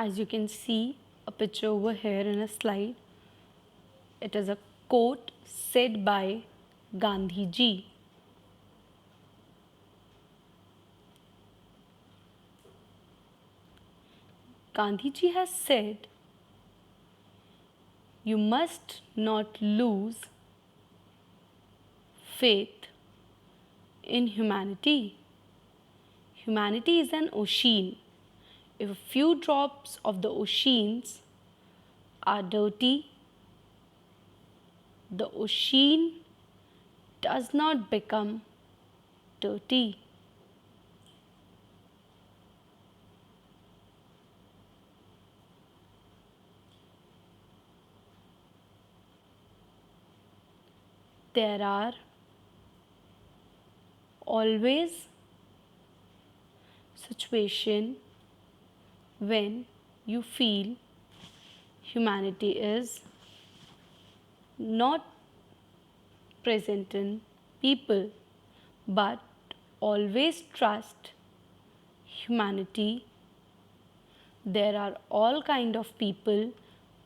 As you can see a picture over here in a slide, it is a quote said by Gandhi ji. Gandhi ji has said, you must not lose faith in humanity. Humanity is an ocean. If a few drops of the oceans are dirty, the ocean does not become dirty. There are always situations when you feel humanity is not present in people, but always trust humanity. There are all kind of people,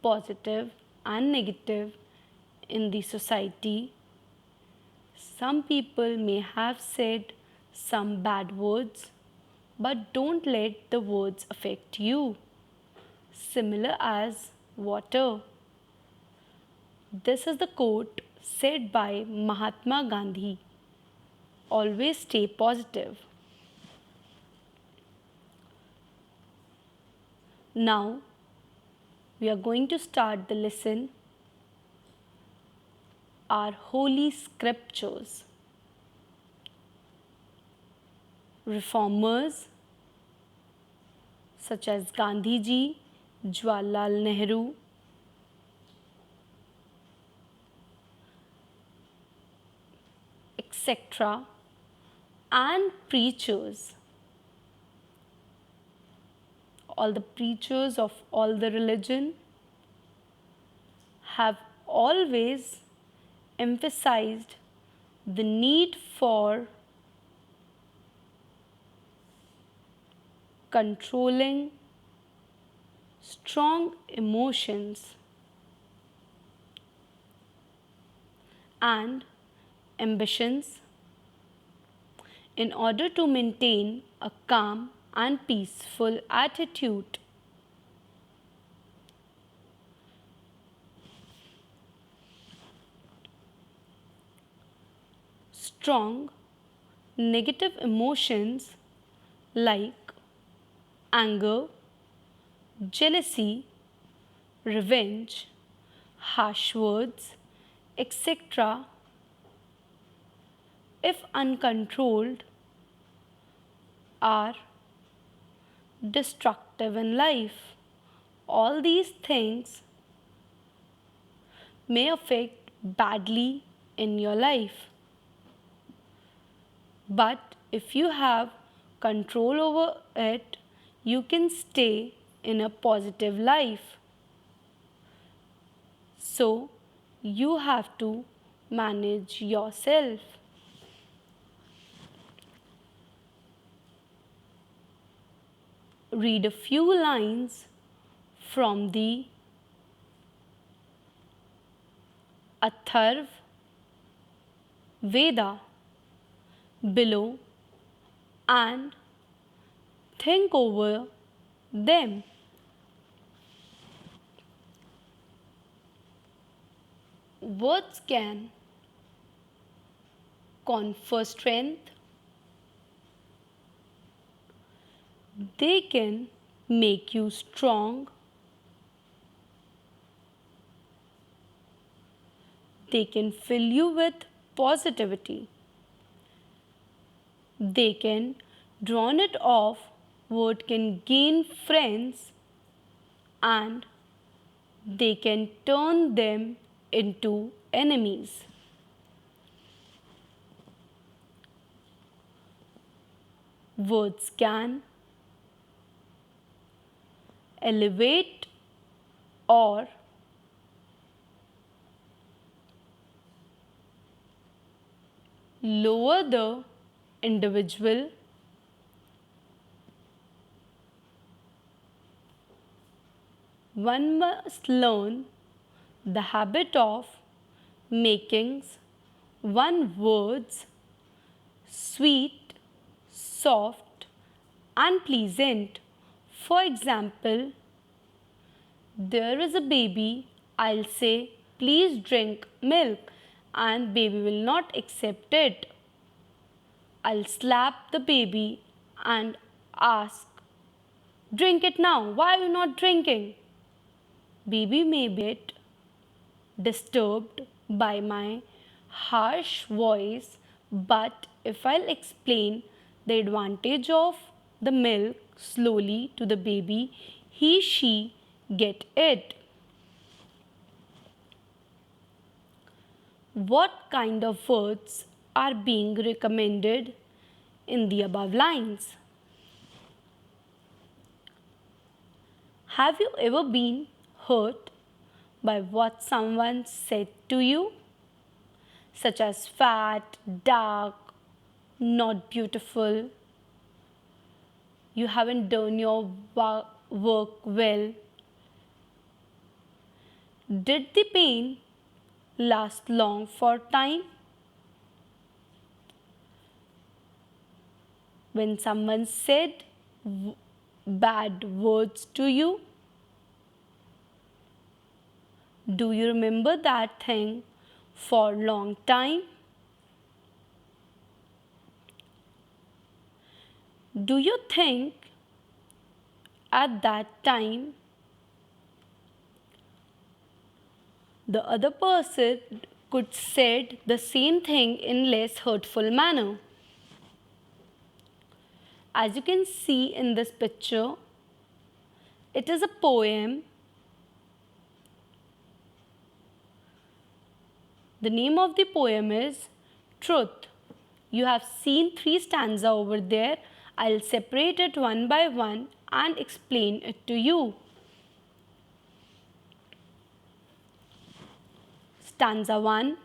positive and negative, in the society. Some people may have said some bad words, but don't let the words affect you. Similar as water. This is the quote said by Mahatma Gandhi. Always stay positive. Now we are going to start the lesson, our holy scriptures. Reformers such as Gandhi ji, Jawaharlal Nehru, etc., and preachers, all the preachers of all the religion, have always emphasized the need for controlling strong emotions and ambitions in order to maintain a calm and peaceful attitude. Strong negative emotions like anger, jealousy, revenge, harsh words, etc., if uncontrolled, are destructive in life. All these things may affect badly in your life. But if you have control over it, you can stay in a positive life. So, you have to manage yourself. Read a few lines from the Atharva Veda below and think over them. Words can confer strength, they can make you strong, they can fill you with positivity, they can drown it off. Word can gain friends and they can turn them into enemies. Words can elevate or lower the individual. one must learn the habit of making one words sweet, soft, and pleasant. For example, there is a baby, I'll say, please drink milk, and baby will not accept it. I'll slap the baby and ask, drink it now, why are you not drinking? Baby may get disturbed by my harsh voice, but if I'll explain the advantage of the milk slowly to the baby, she get it. What kind of words are being recommended in the above lines? Have you ever been hurt by what someone said to you, such as fat, dark, not beautiful, you haven't done your work well? Did the pain last long for time? When someone said bad words to you, do you remember that thing for a long time? Do you think at that time the other person could said the same thing in less hurtful manner? As you can see in this picture, it is a poem. The name of the poem is Truth. You have seen 3 stanzas over there. I'll separate it one by one and explain it to you. Stanza 1.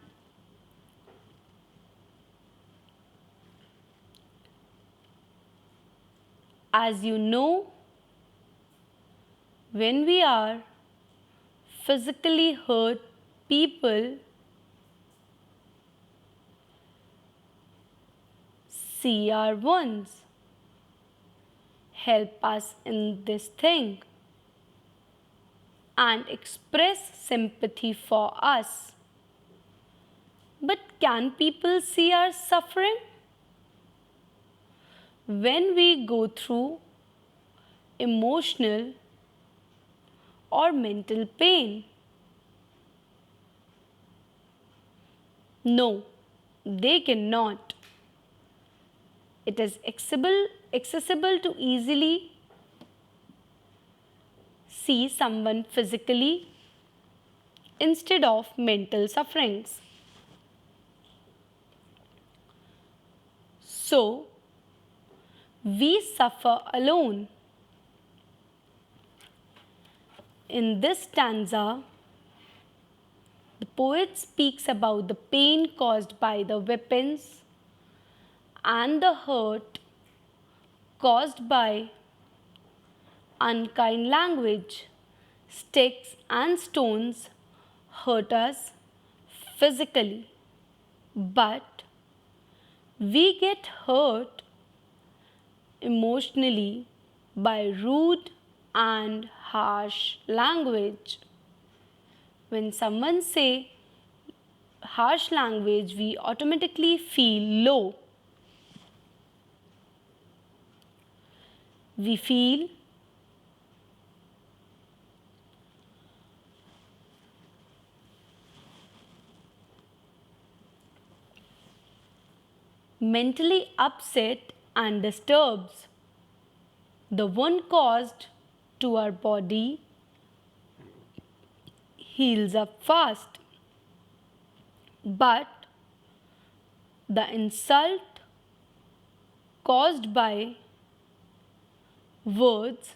As you know, when we are physically hurt, people see our wounds, help us in this thing, and express sympathy for us. But can people see our suffering? When we go through emotional or mental pain? No, they cannot. It is accessible to easily see someone physically instead of mental sufferings. So, we suffer alone. In this stanza, the poet speaks about the pain caused by the weapons and the hurt caused by unkind language. Sticks and stones hurt us physically, but we get hurt emotionally by rude and harsh language. When someone say harsh language, we automatically feel low. We feel mentally upset and disturbed. The wound caused to our body heals up fast, but the insult caused by words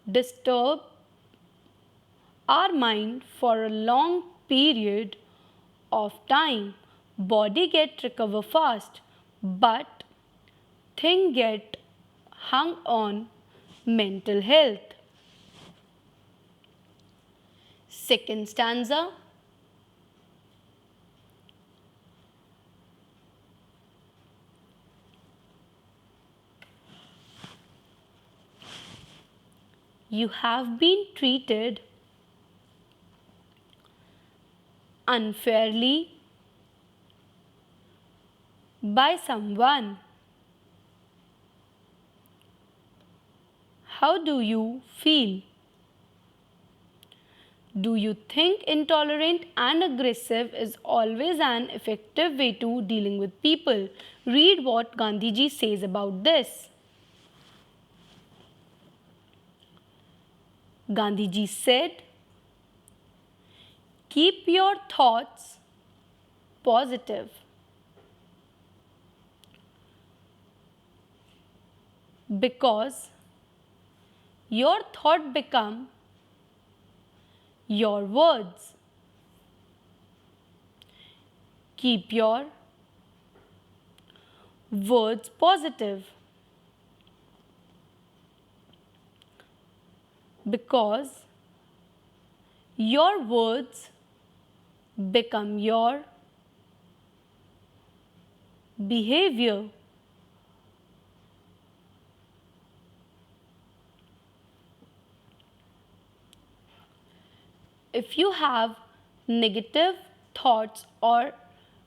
disturb our mind for a long period of time. Body get recover fast, but thing get hung on mental health. Second stanza. You have been treated unfairly by someone. How do you feel? Do you think intolerant and aggressive is always an effective way to dealing with people? Read what Gandhiji says about this. Gandhiji said, keep your thoughts positive. Because your thought become your words. Keep your words positive. Because your words become your behavior. If you have negative thoughts, or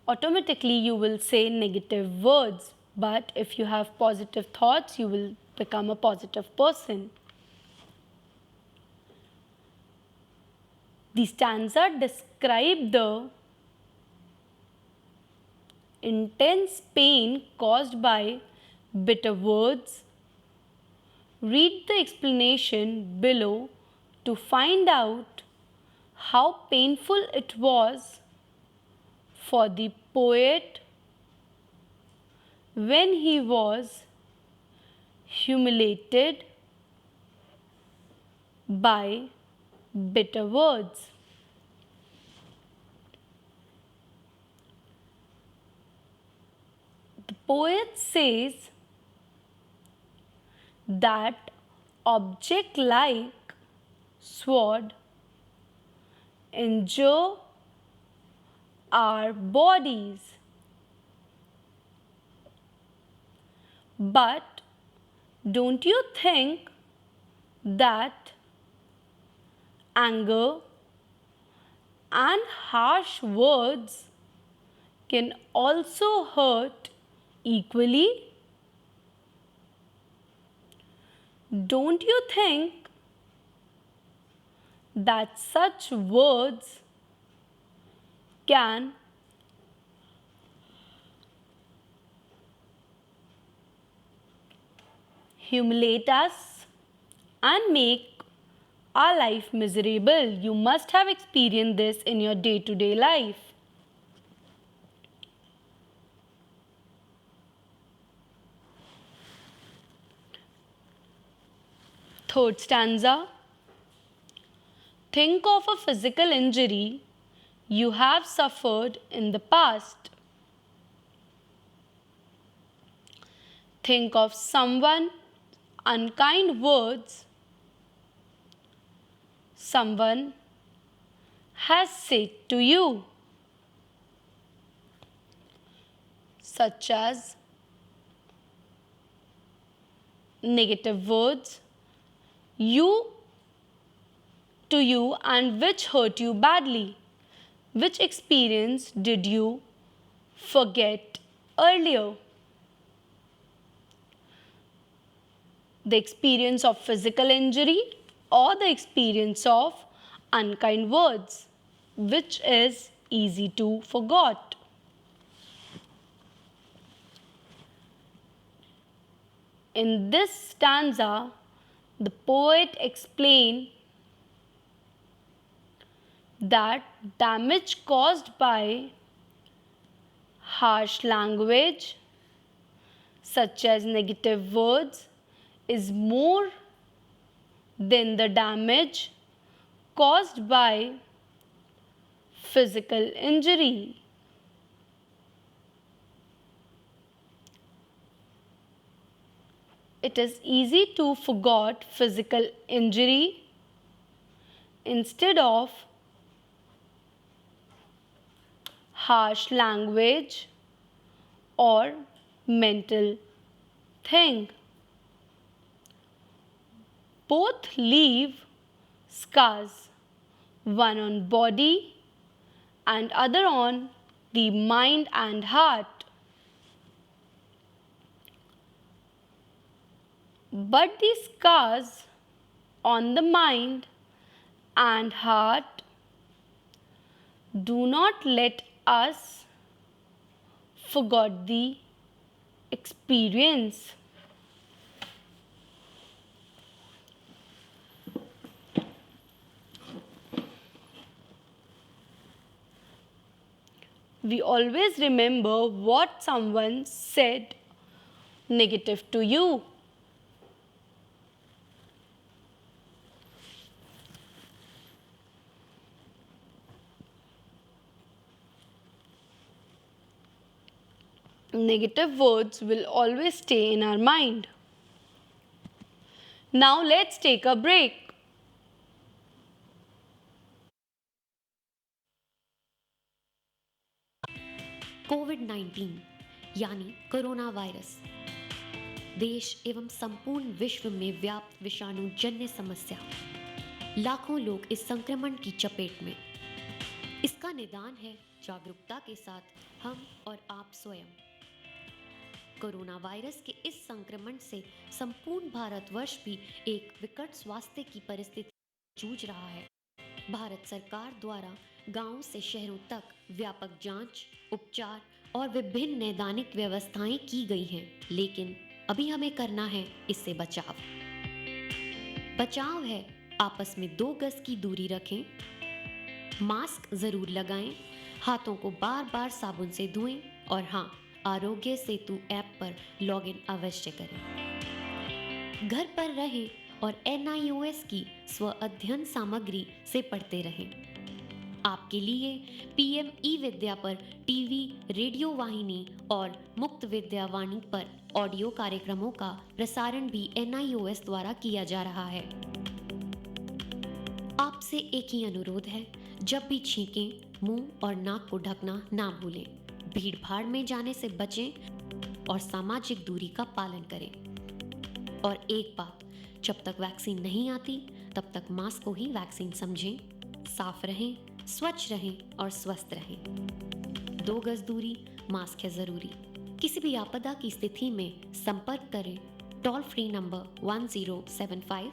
automatically you will say negative words, but if you have positive thoughts, you will become a positive person. The stanza describe the intense pain caused by bitter words. Read the explanation below to find out how painful it was for the poet when he was humiliated by bitter words. The poet says that object like sword injure our bodies, but don't you think that anger and harsh words can also hurt equally? Don't you think that such words can humiliate us and make our life miserable? You must have experienced this in your day-to-day life. Third stanza. Think of a physical injury you have suffered in the past. Think of someone unkind words someone has said to you, such as negative words to you and which hurt you badly. Which experience did you forget earlier? The experience of physical injury or the experience of unkind words, which is easy to forget. In this stanza, the poet explained that damage caused by harsh language, such as negative words, is more than the damage caused by physical injury. It is easy to forget physical injury instead of harsh language, or mental thing. Both leave scars, one on body and other on the mind and heart. But the scars on the mind and heart do not let us forget the experience. We always remember what someone said negative to you. Negative words will always stay in our mind. Now let's take a break. कोविड-19 यानी corona virus देश एवं संपूर्ण विश्व में व्याप्त विषाणु जन्य समस्या। लाखों लोग इस संक्रमण की चपेट में। इसका निदान है जागरूकता के साथ हम और आप स्वयं। कोरोना वायरस के इस संक्रमण से संपूर्ण भारतवर्ष भी एक विकट स्वास्थ्य की परिस्थिति जूझ रहा है। भारत सरकार द्वारा गांव से शहरों तक व्यापक जांच, उपचार और विभिन्न नैदानिक व्यवस्थाएं की गई हैं, लेकिन अभी हमें करना है इससे बचाव। बचाव है आपस में 2 गज की दूरी रखें, मास्क जरूर लगाएं, हाथों को बार-बार साबुन से धोएं और हाँ, आरोग्य सेतु ऐप पर लॉगिन अवश्य करें। घर पर रहें और NIOS की स्व अध्ययन सामग्री से पढ़ते रहें। आपके लिए PM ई-विद्या पर टीवी, रेडियो वाहिनी और मुक्त विद्या वाणी पर ऑडियो कार्यक्रमों का प्रसारण भी NIOS द्वारा किया जा रहा है। आपसे एक ही अनुरोध है, जब भी छींकें, मुंह और नाक को ढकना ना भूलें। भीड़ भाड़ में जाने से बचें और सामाजिक दूरी का पालन करें। और एक बात, जब तक वैक्सीन नहीं आती तब तक मास्क को ही वैक्सीन समझें। साफ रहें, स्वच्छ रहें और स्वस्थ रहें। 2 गज दूरी, मास्क है ज़रूरी। किसी भी आपदा की स्थिति में संपर्क करें टोल फ्री नंबर 1075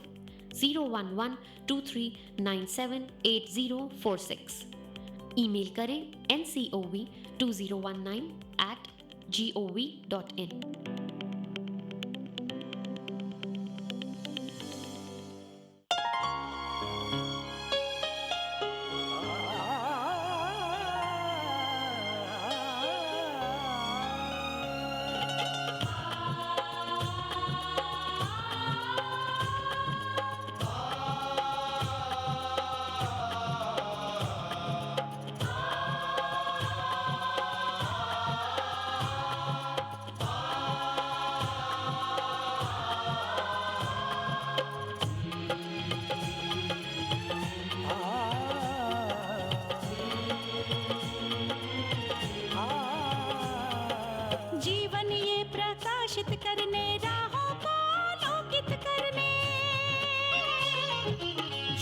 011 23978046। ईमेल करें ncov2019@gov.in। जीवन ये प्रकाशित करने, राहों को आलोकित करने।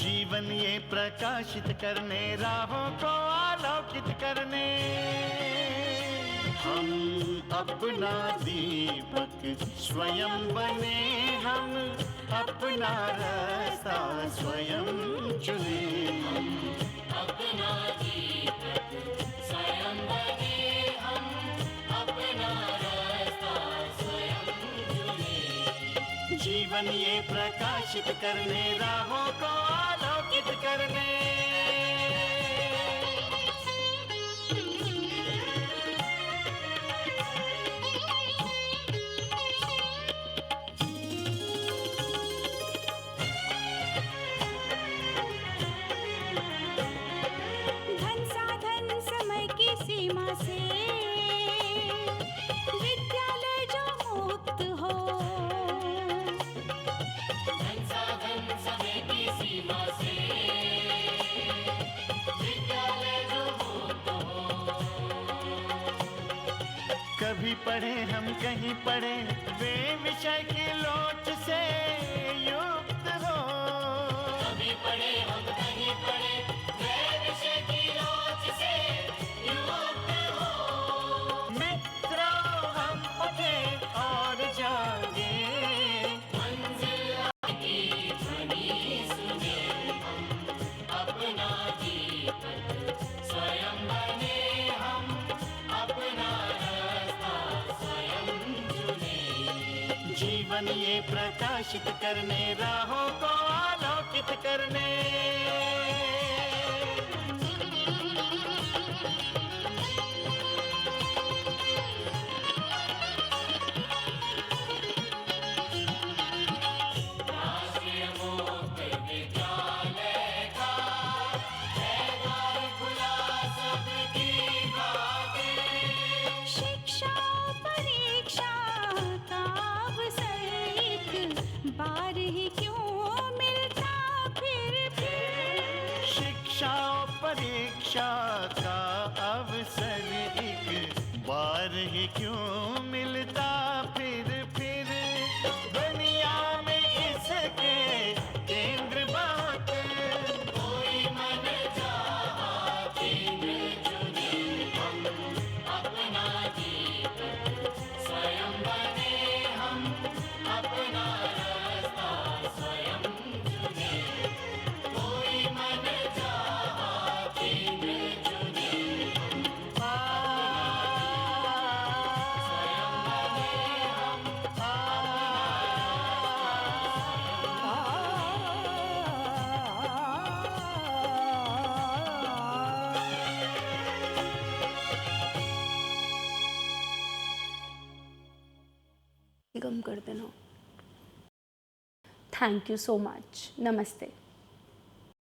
जीवन ये प्रकाशित करने, राहों को आलोकित करने। हम अपना दीपक स्वयं बने, हम अपना रास्ता स्वयं चुने। हम अपना दीपक स्वयं बने, हम अपना रास्ता स्वयं चुने। जीवन ये प्रकाशित करने, राहों को आलोकित करने। धन साधन समय की सीमा से विद्यालय जो मुक्त हो। धन साधन समय की सीमा से पढ़े हम कहीं पढ़े, वे विषय की लोच से युक्त हो। कभी पढ़े हम कहीं पढ़े, वे विषय की लोच से युक्त हो। मित्रों हम उठे और जागे, मंजिल की ध्वनि सुने हम, अपना जीवन स्वयं बने हम, अपना रास्ता स्वयं चुने। जीवन ये प्रकाशित करने, राहों को आलोकित करने। राष्ट्रीय मुक्त विद्यालय का है द्वार खुला सबकी खातिर। शिक्षा परीक्षा का अवसर एक बार ही क्यों मिलता फिर। शिक्षा और परीक्षा का अवसर एक बार ही क्यों मिलता फिर। दुनिया में इसके केंद्र बहुत, कोई मन चाहा केंद्र चुने हम, अपना जीवन स्वयं बने हम, अपना रास्ता स्वयं चुने। कोई मन चाहा केंद्र चुने हम, स्वयं बने हम, कम कर देना। Thank you so much. नमस्ते।